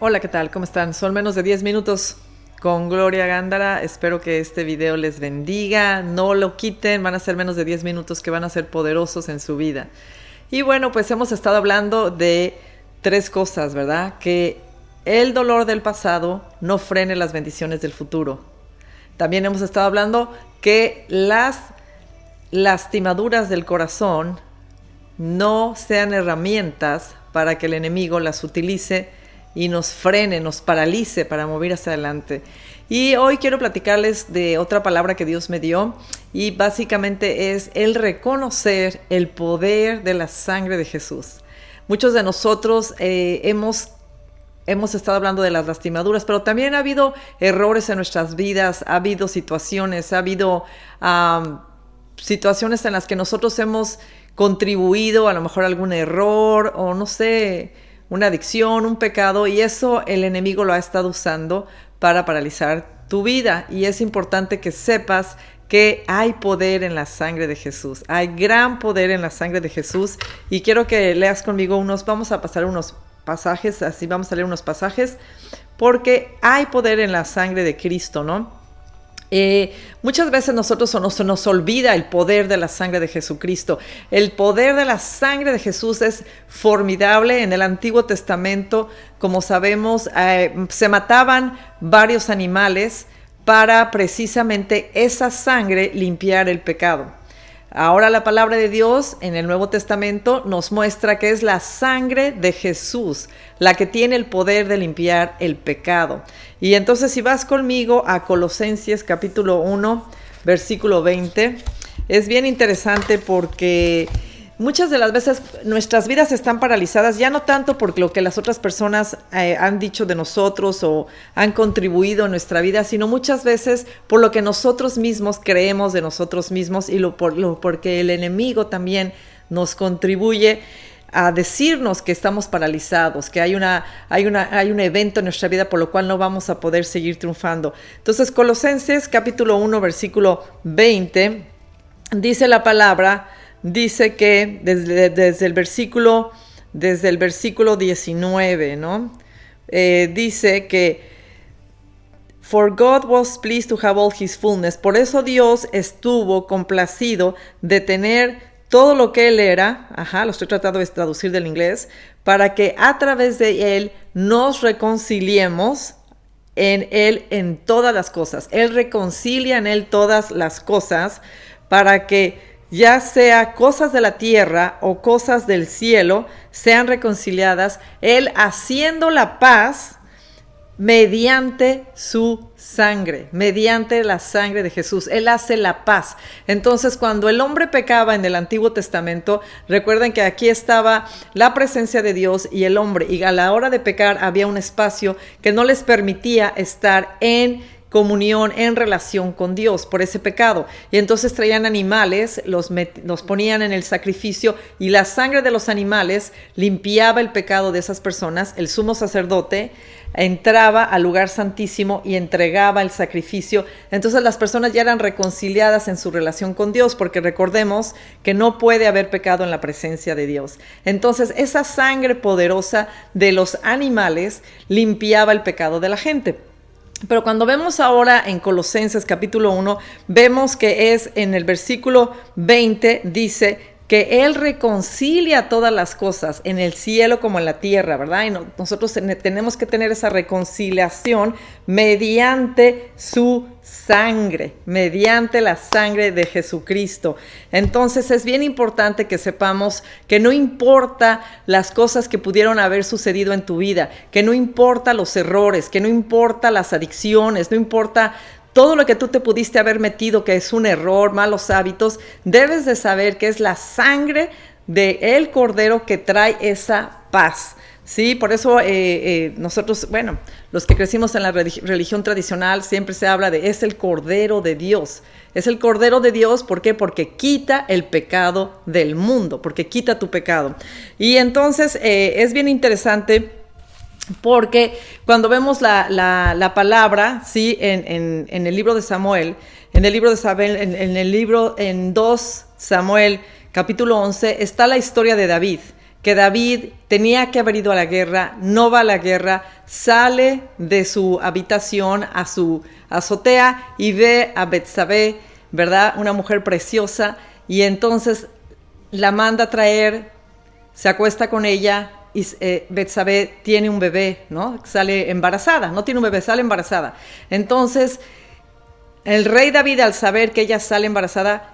Hola, ¿qué tal? ¿Cómo están? Son menos de 10 minutos con Gloria Gándara. Espero que este video les bendiga. No lo quiten, van a ser menos de 10 minutos que van a ser poderosos en su vida. Y bueno, pues hemos estado hablando de 3 cosas, ¿verdad? Que el dolor del pasado no frene las bendiciones del futuro. También hemos estado hablando que las lastimaduras del corazón no sean herramientas para que el enemigo las utilice y nos frene, nos paralice para mover hacia adelante. Y hoy quiero platicarles de otra palabra que Dios me dio, y básicamente es el reconocer el poder de la sangre de Jesús. Muchos de nosotros hemos estado hablando de las lastimaduras, pero también ha habido errores en nuestras vidas, ha habido situaciones, ha habido situaciones en las que nosotros hemos contribuido a lo mejor a algún error o no sé, una adicción, un pecado, y eso el enemigo lo ha estado usando para paralizar tu vida. Y es importante que sepas que hay poder en la sangre de Jesús. Hay gran poder en la sangre de Jesús. Y quiero que leas conmigo vamos a pasar unos pasajes, así vamos a leer unos pasajes, porque hay poder en la sangre de Cristo, ¿no? Muchas veces nosotros se nos olvida el poder de la sangre de Jesucristo. El poder de la sangre de Jesús es formidable. En el Antiguo Testamento, como sabemos, se mataban varios animales para precisamente esa sangre limpiar el pecado. Ahora la palabra de Dios en el Nuevo Testamento nos muestra que es la sangre de Jesús la que tiene el poder de limpiar el pecado. Y entonces si vas conmigo a Colosenses capítulo 1, versículo 20, es bien interesante porque muchas de las veces nuestras vidas están paralizadas, ya no tanto por lo que las otras personas han dicho de nosotros o han contribuido en nuestra vida, sino muchas veces por lo que nosotros mismos creemos de nosotros mismos y porque el enemigo también nos contribuye a decirnos que estamos paralizados, que hay un evento en nuestra vida por lo cual no vamos a poder seguir triunfando. Entonces, Colosenses capítulo 1, versículo 20, dice la palabra, dice que desde el versículo 19, ¿no? Dice que For God was pleased to have all his fullness. Por eso Dios estuvo complacido de tener todo lo que Él era, lo estoy tratando de traducir del inglés, para que a través de Él nos reconciliemos en Él en todas las cosas. Él reconcilia en Él todas las cosas para que ya sea cosas de la tierra o cosas del cielo, sean reconciliadas, Él haciendo la paz mediante su sangre, mediante la sangre de Jesús. Él hace la paz. Entonces, cuando el hombre pecaba en el Antiguo Testamento, recuerden que aquí estaba la presencia de Dios y el hombre, y a la hora de pecar había un espacio que no les permitía estar en comunión, en relación con Dios por ese pecado. Y entonces traían animales, los ponían en el sacrificio, y la sangre de los animales limpiaba el pecado de esas personas. El sumo sacerdote entraba al lugar santísimo y entregaba el sacrificio. Entonces las personas ya eran reconciliadas en su relación con Dios, porque recordemos que no puede haber pecado en la presencia de Dios. Entonces esa sangre poderosa de los animales limpiaba el pecado de la gente. Pero cuando vemos ahora en Colosenses capítulo 1, vemos que es en el versículo 20, dice que Él reconcilia todas las cosas en el cielo como en la tierra, ¿verdad? Y nosotros tenemos que tener esa reconciliación mediante su sangre, mediante la sangre de Jesucristo. Entonces es bien importante que sepamos que no importa las cosas que pudieron haber sucedido en tu vida, que no importa los errores, que no importa las adicciones, no importa todo lo que tú te pudiste haber metido, que es un error, malos hábitos, debes de saber que es la sangre del Cordero que trae esa paz. Sí, por eso nosotros, los que crecimos en la religión tradicional, siempre se habla de es el Cordero de Dios. Es el Cordero de Dios, ¿por qué? Porque quita el pecado del mundo, porque quita tu pecado. Y entonces es bien interesante, porque cuando vemos la palabra, ¿sí? en el libro de Samuel, en 2 Samuel capítulo 11, está la historia de David, que David tenía que haber ido a la guerra, no va a la guerra, sale de su habitación a su azotea y ve a Betsabé, ¿verdad? Una mujer preciosa, y entonces la manda a traer, se acuesta con ella, y Betsabé tiene un bebé, ¿no? Sale embarazada, no tiene un bebé, sale embarazada. Entonces, el rey David, al saber que ella sale embarazada,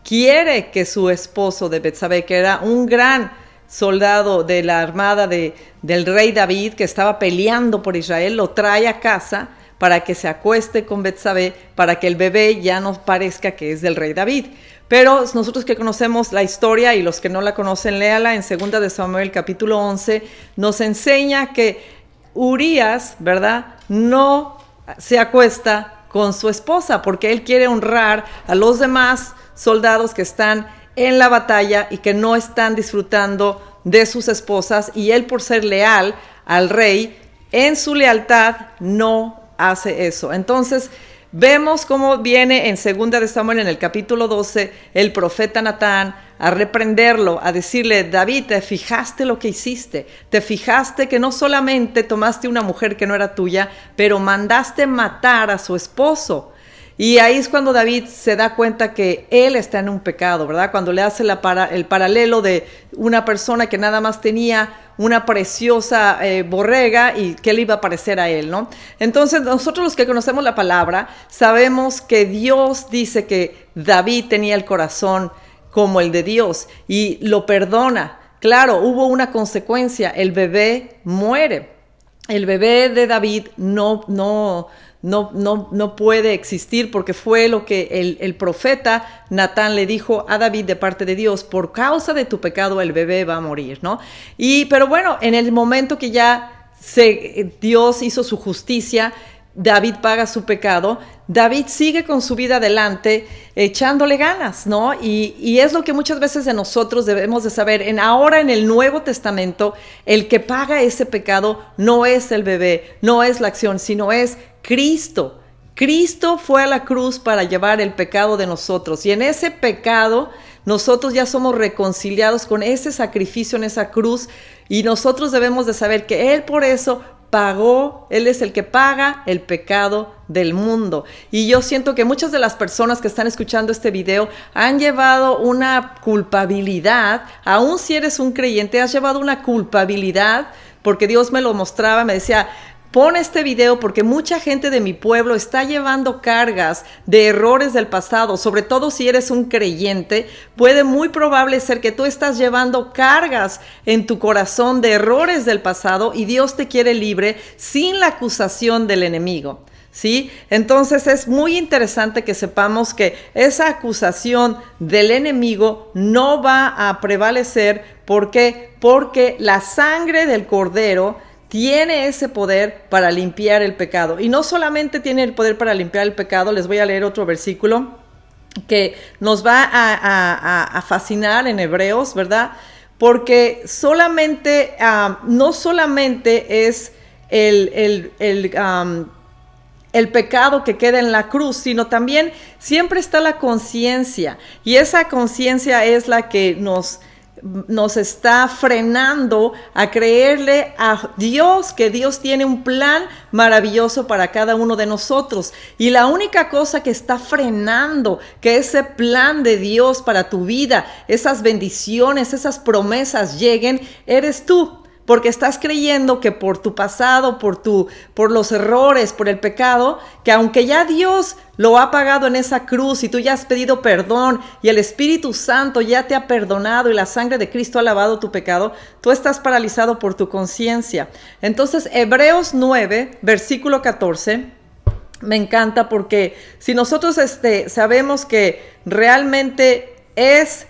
quiere que su esposo de Betsabé, que era un gran soldado de la armada del rey David, que estaba peleando por Israel, lo trae a casa para que se acueste con Betsabé, para que el bebé ya no parezca que es del rey David. Pero nosotros que conocemos la historia, y los que no la conocen, léala en 2 de Samuel capítulo 11, nos enseña que Urías, ¿verdad?, no se acuesta con su esposa, porque él quiere honrar a los demás soldados que están en la batalla y que no están disfrutando de sus esposas, y él, por ser leal al rey, en su lealtad no hace eso. Entonces vemos cómo viene en 2 de Samuel, en el capítulo 12, el profeta Natán a reprenderlo, a decirle: David, ¿te fijaste lo que hiciste? ¿Te fijaste que no solamente tomaste una mujer que no era tuya, pero mandaste matar a su esposo? Y ahí es cuando David se da cuenta que él está en un pecado, ¿verdad? Cuando le hace el paralelo de una persona que nada más tenía una preciosa borrega, y qué le iba a parecer a él, ¿no? Entonces, nosotros los que conocemos la palabra sabemos que Dios dice que David tenía el corazón como el de Dios y lo perdona. Claro, hubo una consecuencia: el bebé muere. El bebé de David no puede existir, porque fue lo que el profeta Natán le dijo a David de parte de Dios: por causa de tu pecado el bebé va a morir, ¿no? Pero bueno, en el momento que ya Dios hizo su justicia, David paga su pecado, David sigue con su vida adelante, echándole ganas, ¿no? Y es lo que muchas veces de nosotros debemos de saber. Ahora en el Nuevo Testamento, el que paga ese pecado no es el bebé, no es la acción, sino es Cristo. Cristo fue a la cruz para llevar el pecado de nosotros, y en ese pecado nosotros ya somos reconciliados con ese sacrificio en esa cruz, y nosotros debemos de saber que Él por eso pagó. Él es el que paga el pecado del mundo. Y yo siento que muchas de las personas que están escuchando este video han llevado una culpabilidad, aun si eres un creyente, has llevado una culpabilidad, porque Dios me lo mostraba, me decía: pon este video porque mucha gente de mi pueblo está llevando cargas de errores del pasado. Sobre todo si eres un creyente, puede muy probable ser que tú estás llevando cargas en tu corazón de errores del pasado, y Dios te quiere libre sin la acusación del enemigo, ¿sí? Entonces es muy interesante que sepamos que esa acusación del enemigo no va a prevalecer. ¿Por qué? Porque la sangre del Cordero tiene ese poder para limpiar el pecado. Y no solamente tiene el poder para limpiar el pecado, les voy a leer otro versículo que nos va a fascinar en Hebreos, ¿verdad? Porque solamente, no solamente es el pecado que queda en la cruz, sino también siempre está la conciencia. Y esa conciencia es la que nos está frenando a creerle a Dios que Dios tiene un plan maravilloso para cada uno de nosotros. Y la única cosa que está frenando que ese plan de Dios para tu vida, esas bendiciones, esas promesas lleguen, eres tú. Porque estás creyendo que por tu pasado, por los errores, por el pecado, que aunque ya Dios lo ha pagado en esa cruz y tú ya has pedido perdón y el Espíritu Santo ya te ha perdonado y la sangre de Cristo ha lavado tu pecado, tú estás paralizado por tu conciencia. Entonces, Hebreos 9, versículo 14, me encanta, porque si nosotros sabemos que realmente es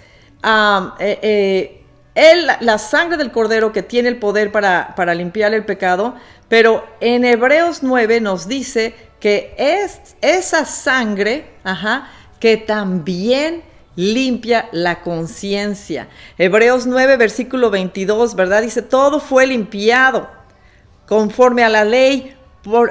la sangre del Cordero que tiene el poder para limpiar el pecado, pero en Hebreos 9 nos dice que es esa sangre, que también limpia la conciencia. Hebreos 9, versículo 22, ¿verdad? Dice: todo fue limpiado conforme a la ley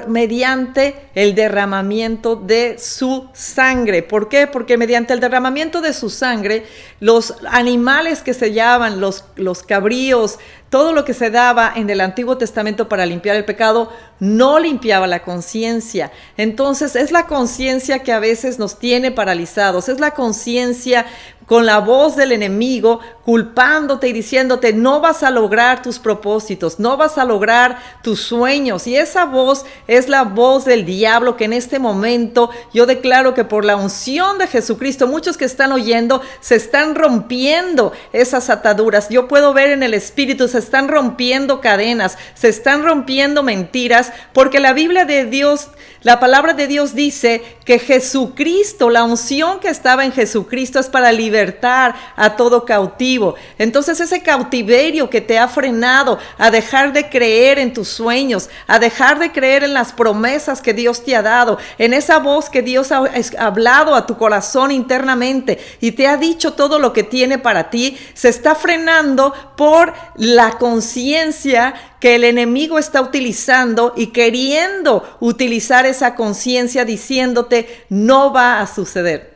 mediante el derramamiento de su sangre. ¿Por qué? Porque mediante el derramamiento de su sangre, los animales que se llaman, los cabríos, todo lo que se daba en el Antiguo Testamento para limpiar el pecado, no limpiaba la conciencia. Entonces es la conciencia que a veces nos tiene paralizados, es la conciencia con la voz del enemigo culpándote y diciéndote no vas a lograr tus propósitos, no vas a lograr tus sueños. Y esa voz es la voz del diablo, que en este momento yo declaro que por la unción de Jesucristo, muchos que están oyendo se están rompiendo esas ataduras. Yo puedo ver en el espíritu, se están rompiendo cadenas, se están rompiendo mentiras, porque la Biblia de Dios, la palabra de Dios dice que Jesucristo, la unción que estaba en Jesucristo es para libertar a todo cautivo. Entonces ese cautiverio que te ha frenado a dejar de creer en tus sueños, a dejar de creer en las promesas que Dios te ha dado, en esa voz que Dios ha hablado a tu corazón internamente y te ha dicho todo lo que tiene para ti, se está frenando por la conciencia que el enemigo está utilizando y queriendo utilizar esa conciencia diciéndote no va a suceder.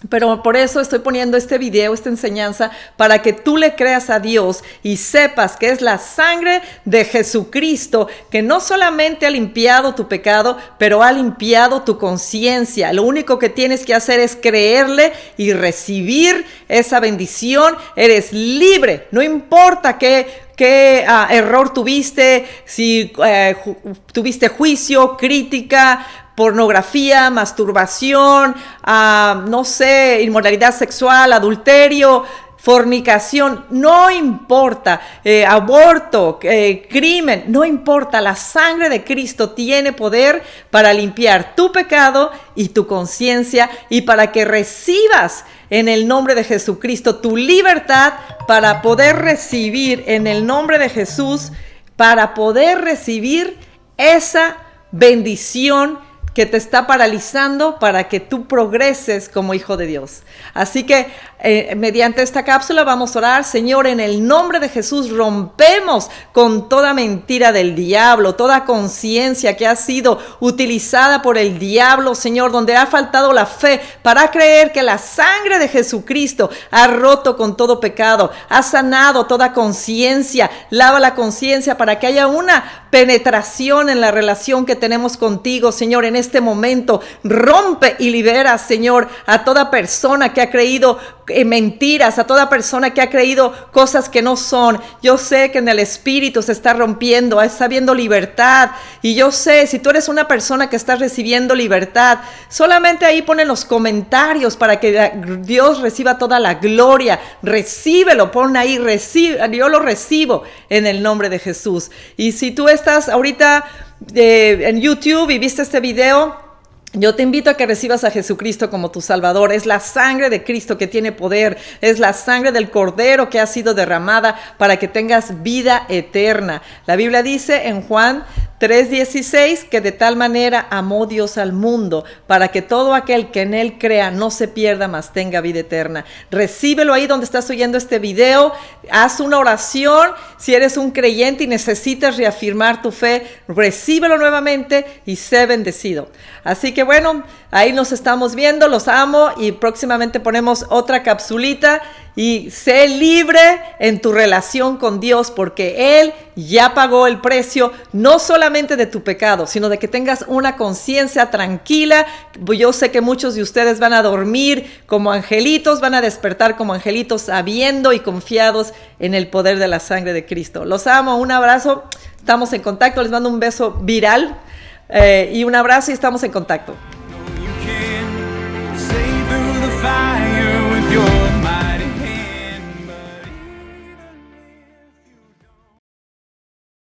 Pero por eso estoy poniendo este video, esta enseñanza, para que tú le creas a Dios y sepas que es la sangre de Jesucristo que no solamente ha limpiado tu pecado, pero ha limpiado tu conciencia. Lo único que tienes que hacer es creerle y recibir esa bendición. Eres libre, no importa qué error tuviste, si tuviste juicio, crítica, pornografía, masturbación, no sé, inmoralidad sexual, adulterio, fornicación, no importa, aborto, crimen, no importa, la sangre de Cristo tiene poder para limpiar tu pecado y tu conciencia y para que recibas en el nombre de Jesucristo tu libertad para poder recibir en el nombre de Jesús, para poder recibir esa bendición que te está paralizando para que tú progreses como hijo de Dios. Así que mediante esta cápsula vamos a orar. Señor, en el nombre de Jesús rompemos con toda mentira del diablo, toda conciencia que ha sido utilizada por el diablo, Señor, donde ha faltado la fe para creer que la sangre de Jesucristo ha roto con todo pecado, ha sanado toda conciencia, lava la conciencia para que haya una penetración en la relación que tenemos contigo, Señor. En este momento rompe y libera, Señor, a toda persona que ha creído mentiras, a toda persona que ha creído cosas que no son. Yo sé que en el espíritu se está rompiendo, está habiendo libertad, y yo sé, si tú eres una persona que está recibiendo libertad, solamente ahí ponen los comentarios para que Dios reciba toda la gloria. Recíbelo, pon ahí, yo lo recibo en el nombre de Jesús. Y si tú estás ahorita en YouTube y viste este video, yo te invito a que recibas a Jesucristo como tu Salvador. Es la sangre de Cristo que tiene poder. Es la sangre del Cordero que ha sido derramada para que tengas vida eterna. La Biblia dice en Juan 3:16 que de tal manera amó Dios al mundo para que todo aquel que en él crea no se pierda, mas tenga vida eterna. Recíbelo ahí donde estás oyendo este video. Haz una oración. Si eres un creyente y necesitas reafirmar tu fe, recíbelo nuevamente y sé bendecido. Así que bueno, ahí nos estamos viendo, los amo, y próximamente ponemos otra capsulita. Y sé libre en tu relación con Dios, porque Él ya pagó el precio, no solamente de tu pecado, sino de que tengas una conciencia tranquila. Yo sé que muchos de ustedes van a dormir como angelitos, van a despertar como angelitos, sabiendo y confiados en el poder de la sangre de Cristo. Los amo, un abrazo, estamos en contacto, les mando un beso viral y un abrazo y estamos en contacto.